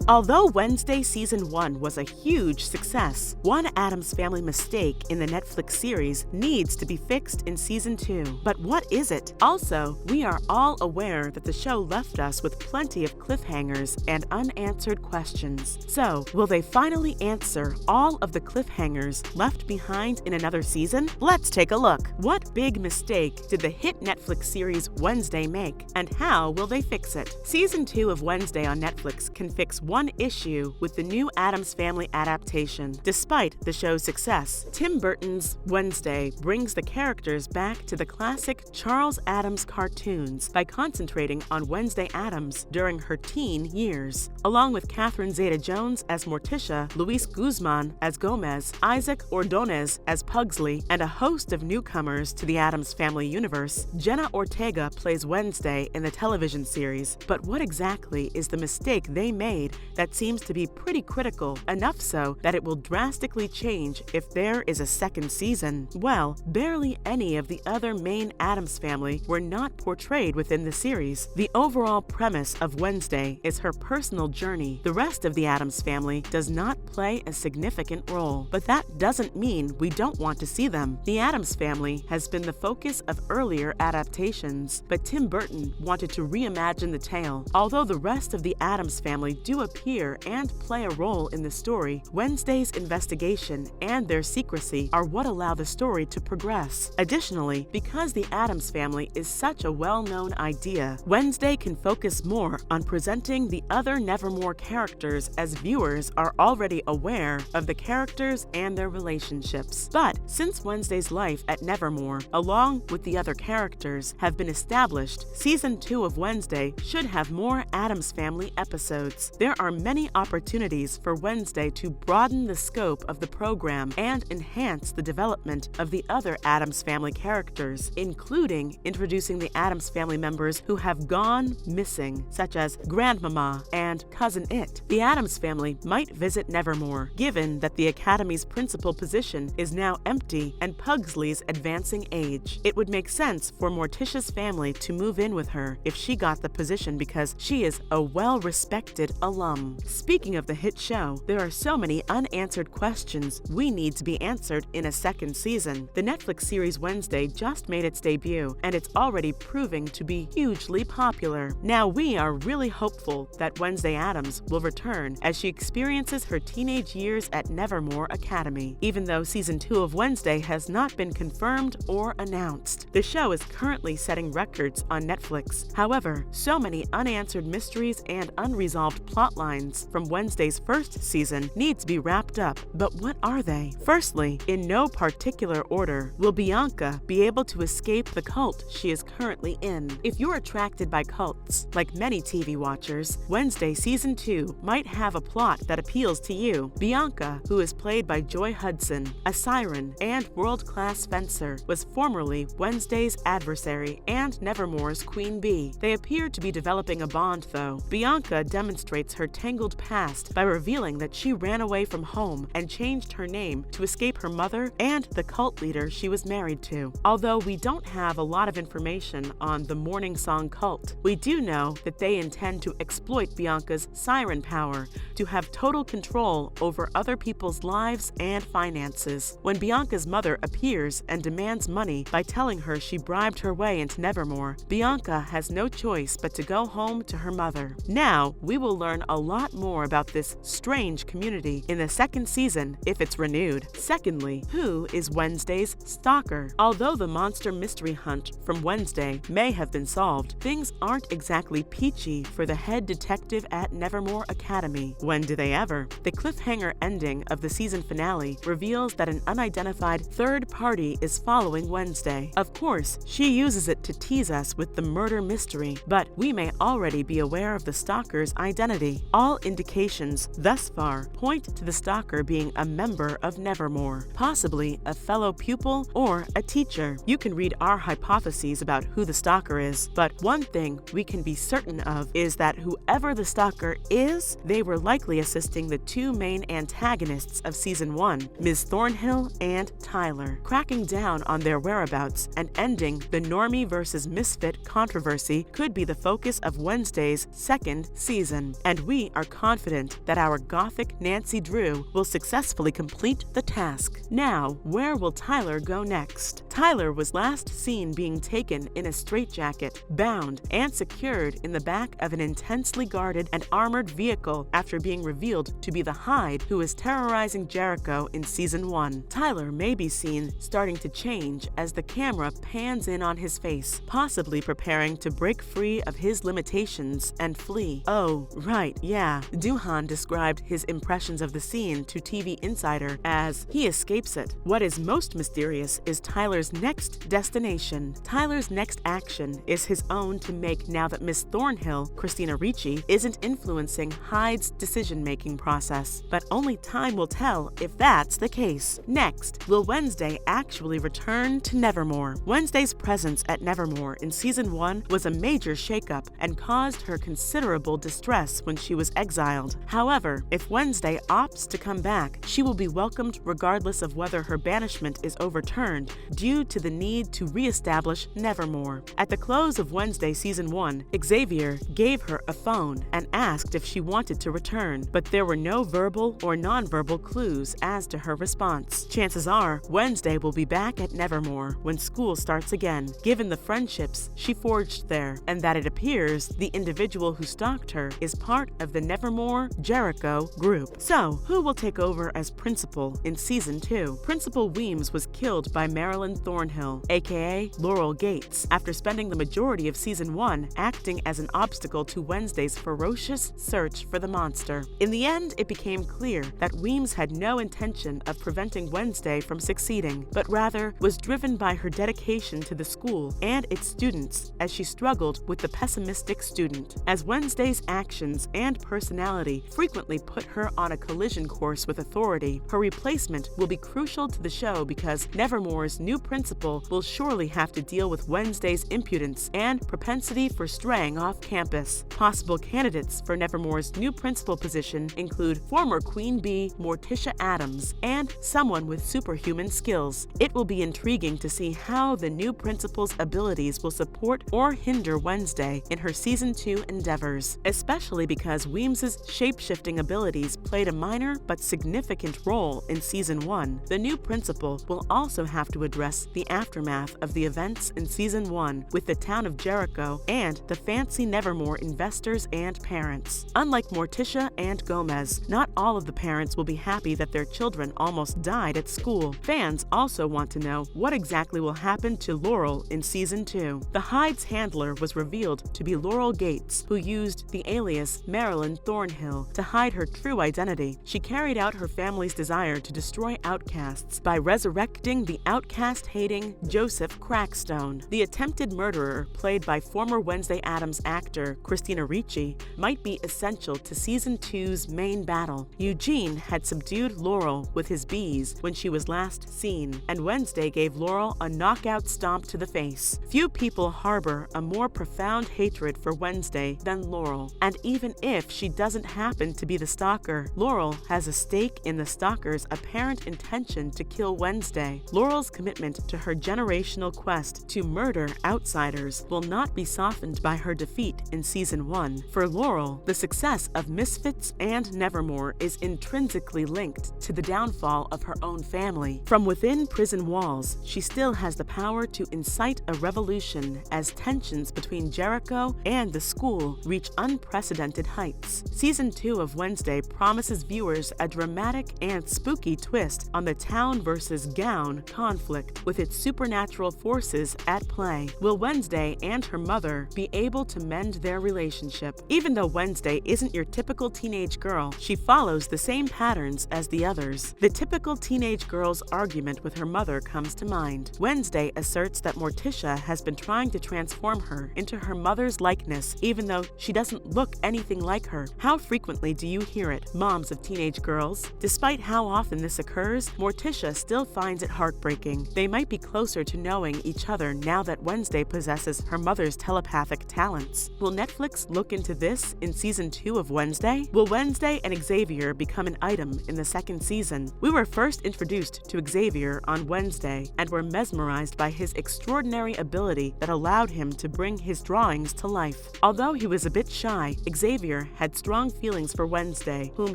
Although Wednesday Season 1 was a huge success, one Addams Family mistake in the Netflix series needs to be fixed in Season 2. But what is it? Also, we are all aware that the show left us with plenty of cliffhangers and unanswered questions. So, will they finally answer all of the cliffhangers left behind in another season? Let's take a look. What big mistake did the hit Netflix series Wednesday make, and how will they fix it? Season 2 of Wednesday on Netflix can fix one issue with the new Addams Family adaptation. Despite the show's success, Tim Burton's Wednesday brings the characters back to the classic Charles Addams cartoons by concentrating on Wednesday Addams during her teen years. Along with Catherine Zeta-Jones as Morticia, Luis Guzmán as Gomez, Isaac Ordonez as Pugsley, and a host of newcomers to the Addams Family universe, Jenna Ortega plays Wednesday in the television series. But what exactly is the mistake they made that seems to be pretty critical, enough so that it will drastically change if there is a second season? Well, barely any of the other main Addams Family were not portrayed within the series. The overall premise of Wednesday is her personal journey. The rest of the Addams Family does not play a significant role, but that doesn't mean we don't want to see them. The Addams Family has been the focus of earlier adaptations, but Tim Burton wanted to reimagine the tale. Although the rest of the Addams Family do appear and play a role in the story, Wednesday's investigation and their secrecy are what allow the story to progress. Additionally, because the Addams Family is such a well-known idea, Wednesday can focus more on presenting the other Nevermore characters, as viewers are already aware of the characters and their relationships. But since Wednesday's life at Nevermore, along with the other characters, have been established, Season 2 of Wednesday should have more Addams Family episodes. There are many opportunities for Wednesday to broaden the scope of the program and enhance the development of the other Addams Family characters, including introducing the Addams Family members who have gone missing, such as Grandmama and Cousin It. The Addams Family might visit Nevermore, given that the Academy's principal position is now empty and Pugsley's advancing age. It would make sense for Morticia's family to move in with her if she got the position because she is a well-respected alum. Speaking of the hit show, there are so many unanswered questions we need to be answered in a second season. The Netflix series Wednesday just made its debut, and it's already proving to be hugely popular. Now we are really hopeful that Wednesday Addams will return as she experiences her teenage years at Nevermore Academy, even though Season 2 of Wednesday has not been confirmed or announced. The show is currently setting records on Netflix. However, so many unanswered mysteries and unresolved plot lines from Wednesday's first season need to be wrapped up. But what are they? Firstly, in no particular order, will Bianca be able to escape the cult she is currently in? If you're attracted by cults, like many TV watchers, Wednesday Season 2 might have a plot that appeals to you. Bianca, who is played by Joy Hudson, a siren and world-class fencer, was formerly Wednesday's adversary and Nevermore's Queen Bee. They appear to be developing a bond, though. Bianca demonstrates her tangled past by revealing that she ran away from home and changed her name to escape her mother and the cult leader she was married to. Although we don't have a lot of information on the Morning Song cult, we do know that they intend to exploit Bianca's siren power to have total control over other people's lives and finances. When Bianca's mother appears and demands money by telling her she bribed her way into Nevermore, Bianca has no choice but to go home to her mother. Now, we will learn a lot more about this strange community in the second season if it's renewed. Secondly, who is Wednesday's stalker? Although the monster mystery hunt from Wednesday may have been solved, things aren't exactly peachy for the head detective at Nevermore Academy. When do they ever? The cliffhanger ending of the season finale reveals that an unidentified third party is following Wednesday. Of course, she uses it to tease us with the murder mystery, but we may already be aware of the stalker's identity. All indications thus far point to the stalker being a member of Nevermore, possibly a fellow pupil or a teacher. You can read our hypotheses about who the stalker is, but one thing we can be certain of is that whoever the stalker is, they were likely assisting the two main antagonists of Season 1, Ms. Thornhill and Tyler, cracking down on their whereabouts and ending the normie versus misfit controversy could be the focus of Wednesday's second season. And we we are confident that our gothic Nancy Drew will successfully complete the task. Now, where will Tyler go next? Tyler was last seen being taken in a straitjacket, bound, and secured in the back of an intensely guarded and armored vehicle after being revealed to be the Hyde who is terrorizing Jericho in Season 1. Tyler may be seen starting to change as the camera pans in on his face, possibly preparing to break free of his limitations and flee. Oh, right, yeah. Duhan described his impressions of the scene to TV Insider as, he escapes it. What is most mysterious is Tyler's next destination. Tyler's next action is his own to make now that Miss Thornhill, Christina Ricci, isn't influencing Hyde's decision-making process. But only time will tell if that's the case. Next, will Wednesday actually return to Nevermore? Wednesday's presence at Nevermore in Season 1 was a major shakeup and caused her considerable distress when she was exiled. However, if Wednesday opts to come back, she will be welcomed regardless of whether her banishment is overturned due to the need to re-establish Nevermore. At the close of Wednesday Season 1, Xavier gave her a phone and asked if she wanted to return, but there were no verbal or non-verbal clues as to her response. Chances are, Wednesday will be back at Nevermore when school starts again, given the friendships she forged there, and that it appears the individual who stalked her is part of the Nevermore Jericho group. So, who will take over as principal in Season 2? Principal Weems was killed by Marilyn Thornhill, aka Laurel Gates, after spending the majority of Season 1 acting as an obstacle to Wednesday's ferocious search for the monster. In the end, it became clear that Weems had no intention of preventing Wednesday from succeeding, but rather was driven by her dedication to the school and its students as she struggled with the pessimistic student. As Wednesday's actions and personality frequently put her on a collision course with authority, her replacement will be crucial to the show because Nevermore's new principal will surely have to deal with Wednesday's impudence and propensity for straying off campus. Possible candidates for Nevermore's new principal position include former Queen Bee Morticia Addams and someone with superhuman skills. It will be intriguing to see how the new principal's abilities will support or hinder Wednesday in her Season 2 endeavors, especially because Weems's shape-shifting abilities played a minor but significant role in Season 1. The new principal will also have to address the aftermath of the events in Season 1 with the town of Jericho and the fancy Nevermore investors and parents. Unlike Morticia and Gomez, not all of the parents will be happy that their children almost died at school. Fans also want to know what exactly will happen to Laurel in Season 2. The Hyde's handler was revealed to be Laurel Gates, who used the alias Marilyn Thornhill to hide her true identity. She carried out her family's desire to destroy outcasts by resurrecting the outcast-hating Joseph Crackstone. The attempted murderer, played by former Wednesday Addams actor Christina Ricci, might be essential to Season 2's main battle. Eugene had subdued Laurel with his bees when she was last seen, and Wednesday gave Laurel a knockout stomp to the face. Few people harbor a more profound hatred for Wednesday than Laurel, and even if she doesn't happen to be the stalker, Laurel has a stake in the stalker's apparent intention to kill Wednesday. Laurel's commitment to her generational quest to murder outsiders will not be softened by her defeat in Season 1. For Laurel, the success of Misfits and Nevermore is intrinsically linked to the downfall of her own family. From within prison walls, she still has the power to incite a revolution as tensions between Jericho and the school reach unprecedented heights. Season 2 of Wednesday promises viewers a dramatic and spooky twist on the town versus gown conflict with its supernatural forces at play. Will Wednesday and her mother be able to mend their relationship? Even though Wednesday isn't your typical teenage girl, she follows the same patterns as the others. The typical teenage girl's argument with her mother comes to mind. Wednesday asserts that Morticia has been trying to transform her into her mother's likeness, even though she doesn't look anything like her. How frequently do you hear it, moms of teenage girls? Despite how often this occurs, Morticia still finds it heartbreaking. They might be closer to knowing each other now that Wednesday possesses her mother's telepathic talents. Will Netflix look into this in Season 2 of Wednesday? Will Wednesday and Xavier become an item in the second season? We were first introduced to Xavier on Wednesday and were mesmerized by his extraordinary ability that allowed him to bring his drawings to life. Although he was a bit shy, Xavier Xavier had strong feelings for Wednesday, whom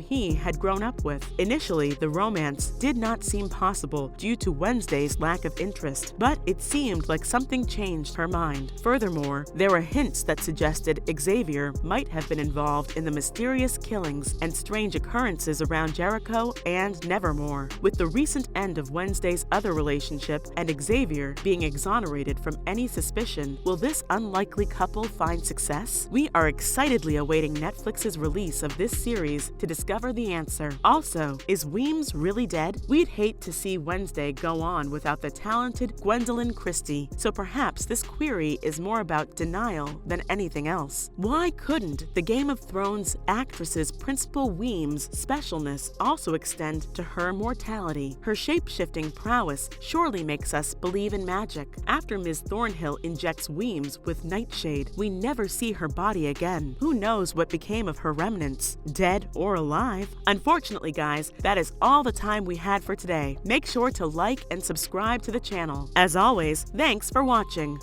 he had grown up with. Initially, the romance did not seem possible due to Wednesday's lack of interest, but it seemed like something changed her mind. Furthermore, there were hints that suggested Xavier might have been involved in the mysterious killings and strange occurrences around Jericho and Nevermore. With the recent end of Wednesday's other relationship and Xavier being exonerated from any suspicion, will this unlikely couple find success? We are excitedly awaiting Netflix's release of this series to discover the answer. Also, is Weems really dead? We'd hate to see Wednesday go on without the talented Gwendolyn Christie, so perhaps this query is more about denial than anything else. Why couldn't the Game of Thrones actress's Principal Weems' specialness also extend to her mortality? Her shape-shifting prowess surely makes us believe in magic. After Ms. Thornhill injects Weems with nightshade, we never see her body again. Who knows what became of her remnants, dead or alive? Unfortunately, guys, that is all the time we had for today. Make sure to like and subscribe to the channel. As always, thanks for watching.